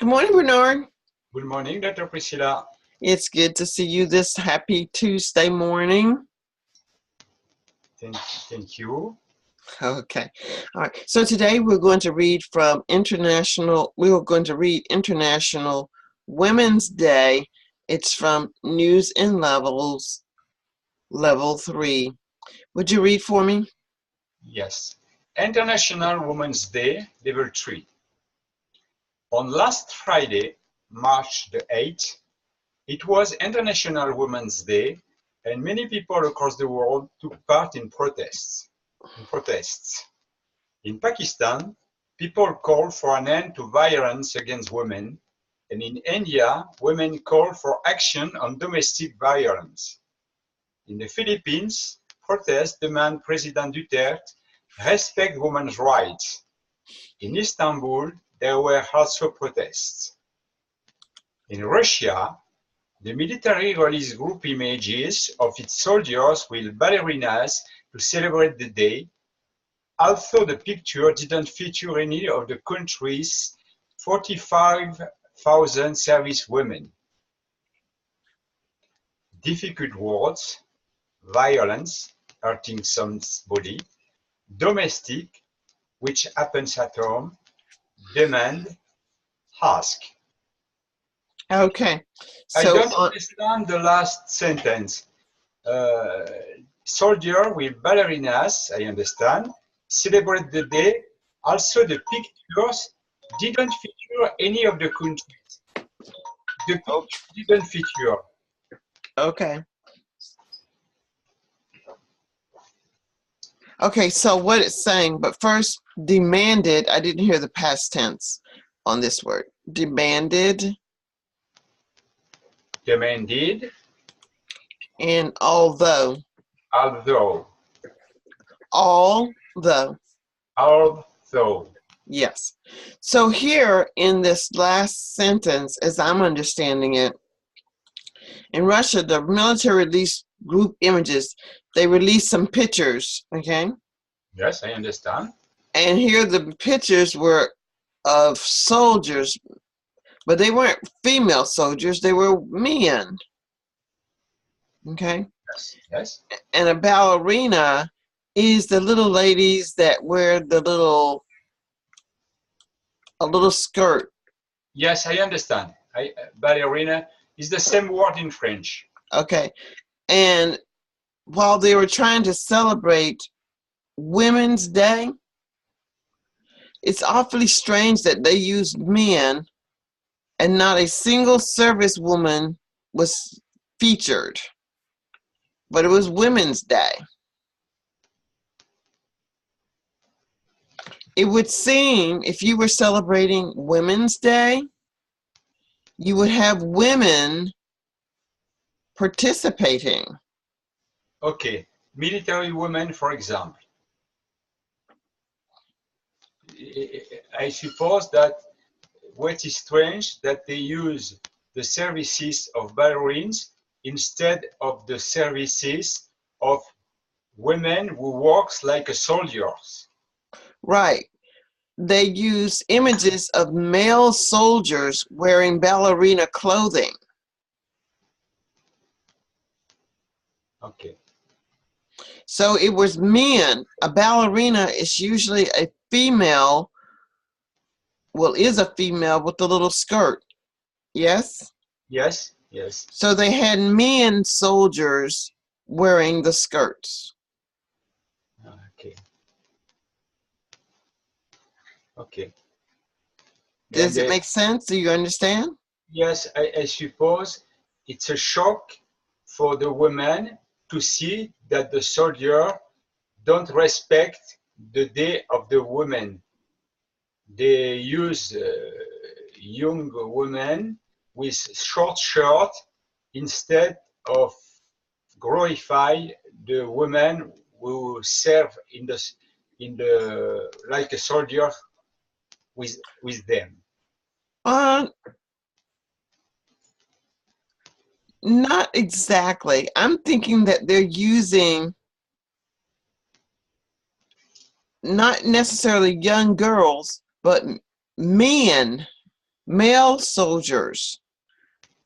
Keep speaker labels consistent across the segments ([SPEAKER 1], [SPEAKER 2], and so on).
[SPEAKER 1] Good morning, Bernard.
[SPEAKER 2] Good morning, Dr. Priscilla.
[SPEAKER 1] It's good to see you this happy Tuesday morning.
[SPEAKER 2] Thank you.
[SPEAKER 1] Okay. All right. So today we're going to read International Women's Day. It's from News and Levels, Level 3. Would you read for me?
[SPEAKER 2] Yes. International Women's Day, Level 3. On last Friday, March the 8th, it was International Women's Day, and many people across the world took part in protests. In Pakistan, people called for an end to violence against women, and in India, women called for action on domestic violence. In the Philippines, protests demand President Duterte respect women's rights. In Istanbul, there were also protests. In Russia, the military released group images of its soldiers with ballerinas to celebrate the day, although the picture didn't feature any of the country's 45,000 service women. Difficult words, violence, hurting somebody, domestic, which happens at home, demand, ask.
[SPEAKER 1] Okay.
[SPEAKER 2] I
[SPEAKER 1] So
[SPEAKER 2] don't understand the last sentence. Soldier with ballerinas, I understand, celebrate the day. Also, the pictures didn't feature any of the countries. The picture didn't feature.
[SPEAKER 1] okay. Okay, so what it's saying, but first, demanded, I didn't hear the past tense on this word. Demanded
[SPEAKER 2] Demanded,
[SPEAKER 1] and although.
[SPEAKER 2] although,
[SPEAKER 1] Although.
[SPEAKER 2] although.
[SPEAKER 1] Yes. So here in this last sentence, as I'm understanding it, in Russia, the military released group images. They released some pictures, okay?
[SPEAKER 2] Yes, I understand.
[SPEAKER 1] And here the pictures were of soldiers, but they weren't female soldiers, they were men. Okay?
[SPEAKER 2] Yes, yes.
[SPEAKER 1] And a ballerina is the little ladies that wear a little skirt.
[SPEAKER 2] Yes, I understand. Ballerina is the same word in French.
[SPEAKER 1] Okay. And while they were trying to celebrate Women's Day, it's awfully strange that they used men and not a single service woman was featured. But it was Women's Day. It would seem if you were celebrating Women's Day, you would have women participating.
[SPEAKER 2] Okay, military women, for example. I suppose that what is strange that they use the services of ballerines instead of the services of women who works like a soldiers.
[SPEAKER 1] Right. They use images of male soldiers wearing ballerina clothing.
[SPEAKER 2] Okay.
[SPEAKER 1] So it was men. A ballerina is usually a female, well, is a female with a little skirt. Yes?
[SPEAKER 2] Yes, yes.
[SPEAKER 1] So they had men soldiers wearing the skirts.
[SPEAKER 2] Okay. Okay.
[SPEAKER 1] Does it make sense? Do you understand?
[SPEAKER 2] Yes, I suppose it's a shock for the women to see that the soldier don't respect the day of the women. They use young women with short shirt instead of glorify the women who serve in the like a soldier with them.
[SPEAKER 1] Not exactly. I'm thinking that they're using not necessarily young girls, but men male soldiers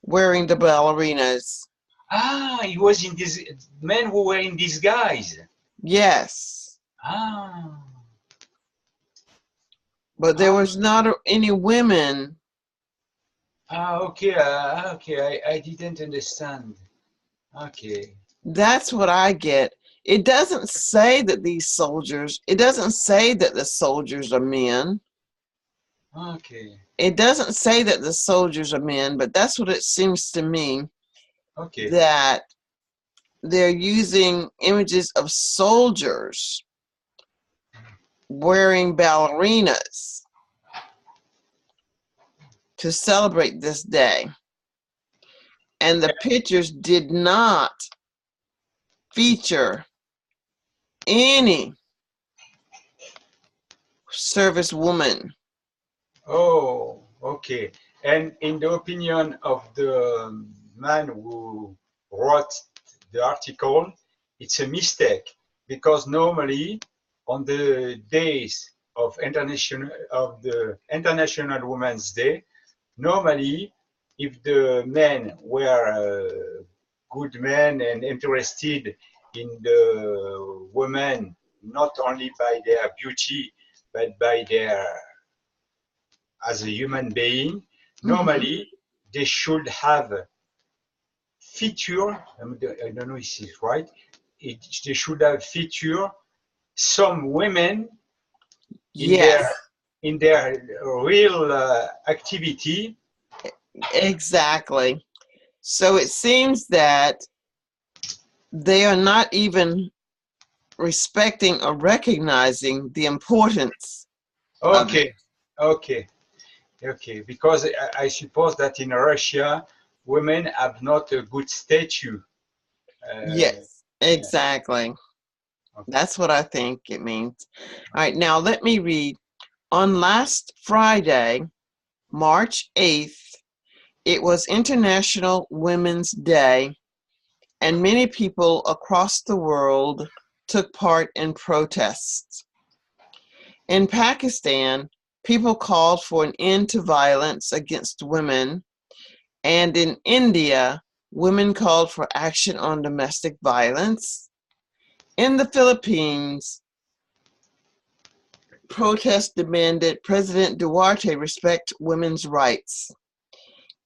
[SPEAKER 1] wearing the ballerinas.
[SPEAKER 2] Ah, it was in this men who were in disguise.
[SPEAKER 1] Yes,
[SPEAKER 2] Ah,
[SPEAKER 1] but there
[SPEAKER 2] ah,
[SPEAKER 1] was not any women.
[SPEAKER 2] okay, okay. I didn't understand. Okay,
[SPEAKER 1] That's what I get. It doesn't say that it doesn't say that the soldiers are men.
[SPEAKER 2] okay,
[SPEAKER 1] It doesn't say that the soldiers are men, but that's what it seems to me,
[SPEAKER 2] okay.
[SPEAKER 1] that they're using images of soldiers wearing ballerinas to celebrate this day. And the pictures did not feature any service woman.
[SPEAKER 2] Oh, okay. And in the opinion of the man who wrote the article, it's a mistake because normally on the days of the International Women's Day, normally if the men were good men and interested in the women, not only by their beauty, but by their as a human being,
[SPEAKER 1] Mhm.
[SPEAKER 2] normally they should have feature, I don't know if it's right, they should have feature some women in their
[SPEAKER 1] Yes,
[SPEAKER 2] in their real activity.
[SPEAKER 1] exactly. So it seems that they are not even respecting or recognizing the importance of it.
[SPEAKER 2] Okay, okay, okay, because I suppose that in Russia, women have not a good statue.
[SPEAKER 1] Yes,
[SPEAKER 2] Yeah,
[SPEAKER 1] exactly.
[SPEAKER 2] okay.
[SPEAKER 1] That's what I think it means. All right, now let me read. On last Friday, March 8th, it was International Women's Day, and many people across the world took part in protests. In Pakistan, people called for an end to violence against women, and in India, women called for action on domestic violence. In the Philippines, protests demanded President Duarte respect women's rights.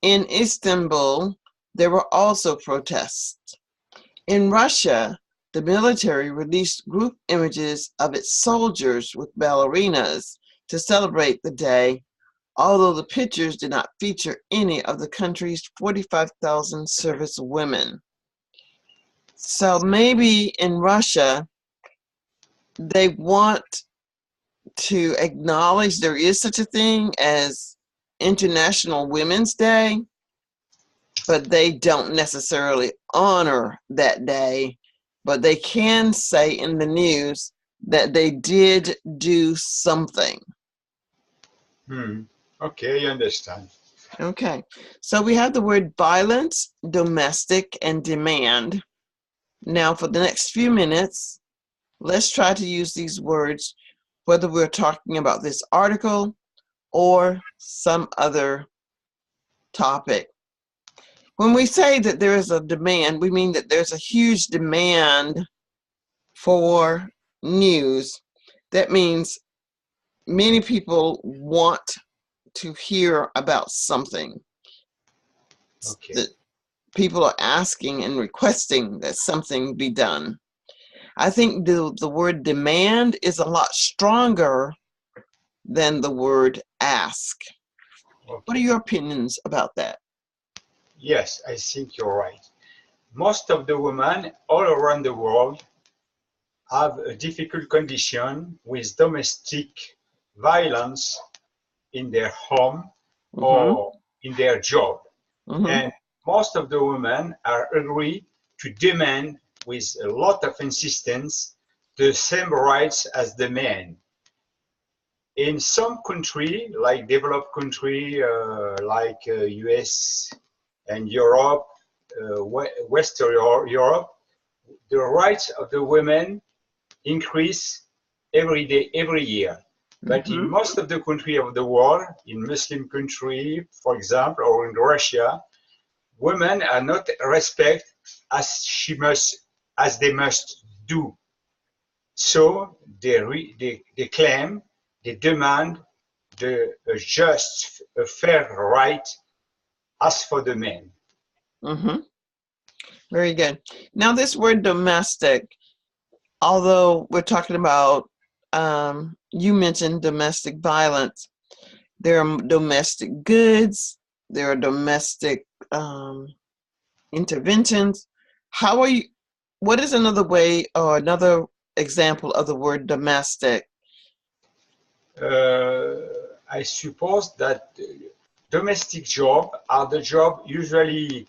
[SPEAKER 1] In Istanbul, there were also protests. In Russia, the military released group images of its soldiers with ballerinas to celebrate the day, although the pictures did not feature any of the country's 45,000 service women. So maybe in Russia, they want to acknowledge there is such a thing as International Women's Day, but they don't necessarily honor that day. But they can say in the news that they did do something.
[SPEAKER 2] Hmm. Okay, I understand.
[SPEAKER 1] Okay, so we have the word violence, domestic, and demand. Now, for the next few minutes, let's try to use these words whether we're talking about this article or some other topic. When we say that there is a demand, we mean that there's a huge demand for news. That means many people want to hear about something.
[SPEAKER 2] Okay.
[SPEAKER 1] That people are asking and requesting that something be done. I think the word demand is a lot stronger than the word ask. What are
[SPEAKER 2] Okay.
[SPEAKER 1] your opinions about that?
[SPEAKER 2] Yes, I think you're right. Most of the women all around the world have a difficult condition with domestic violence in their home
[SPEAKER 1] Mm-hmm.
[SPEAKER 2] or in their job.
[SPEAKER 1] Mm-hmm.
[SPEAKER 2] And most of the women are agree to demand with a lot of insistence the same rights as the men. In some country, like developed country, like US and Europe, Western Europe, the rights of the women increase every day, every year. But in
[SPEAKER 1] Mm-hmm.
[SPEAKER 2] most of the country of the world, in Muslim country, for example, or in Russia, women are not respected as they must do. So they claim, they demand a just, a fair right as for the men.
[SPEAKER 1] Mm-hmm. Very good. Now, this word domestic, although we're talking about, you mentioned domestic violence, there are domestic goods, there are domestic interventions. How are you? What is another way or another example of the word domestic?
[SPEAKER 2] I suppose that domestic job are the job usually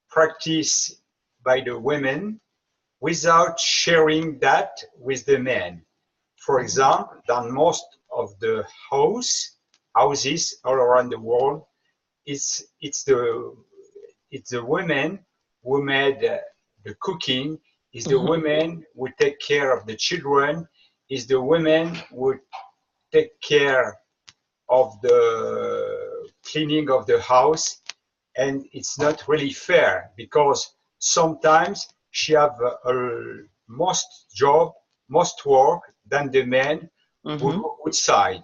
[SPEAKER 2] practiced by the women without sharing that with the men. For example, than most of the houses all around the world, it's the women who made the cooking, is the
[SPEAKER 1] Mm-hmm.
[SPEAKER 2] women who take care of the children, is the women who take care of the cleaning of the house, and it's not really fair because sometimes she have most job, most work than the men who
[SPEAKER 1] Mm-hmm.
[SPEAKER 2] go outside.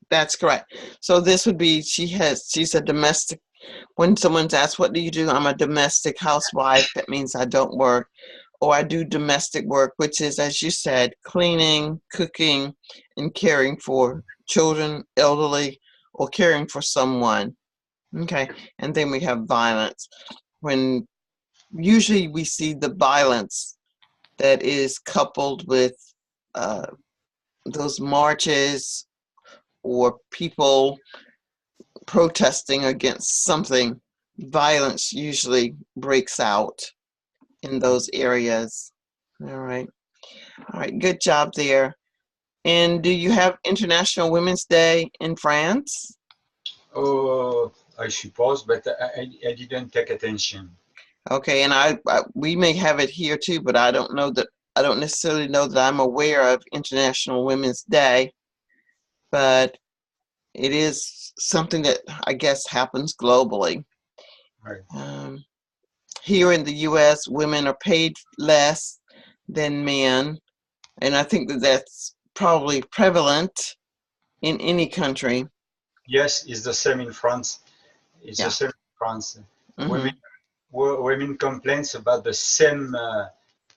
[SPEAKER 1] That's correct. So this would be she's a domestic. When someone's asked, "What do you do?" I'm a domestic housewife. That means I don't work, or I do domestic work, which is, as you said, cleaning, cooking, and caring for children, elderly, or caring for someone. Okay, and then we have violence. When usually we see the violence that is coupled with uh, those marches or people protesting against something, violence usually breaks out in those areas. All right. All right. Good job there. And do you have International Women's Day in France?
[SPEAKER 2] Oh, I suppose, but I didn't take attention.
[SPEAKER 1] Okay. And we may have it here too, but I don't know that. I don't necessarily know that I'm aware of International Women's Day, but it is something that I guess happens globally.
[SPEAKER 2] Right.
[SPEAKER 1] Um, Here in the US, women are paid less than men, and I think that that's probably prevalent in any country.
[SPEAKER 2] Yes, it's the same in France. It's the
[SPEAKER 1] Yeah.
[SPEAKER 2] same in France. Women
[SPEAKER 1] Hmm.
[SPEAKER 2] women complains about the same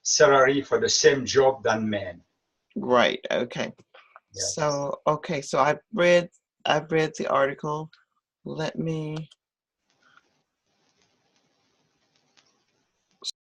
[SPEAKER 2] salary for the same job than men.
[SPEAKER 1] Right. Okay.
[SPEAKER 2] Yes.
[SPEAKER 1] So okay. So I've read the article. Let me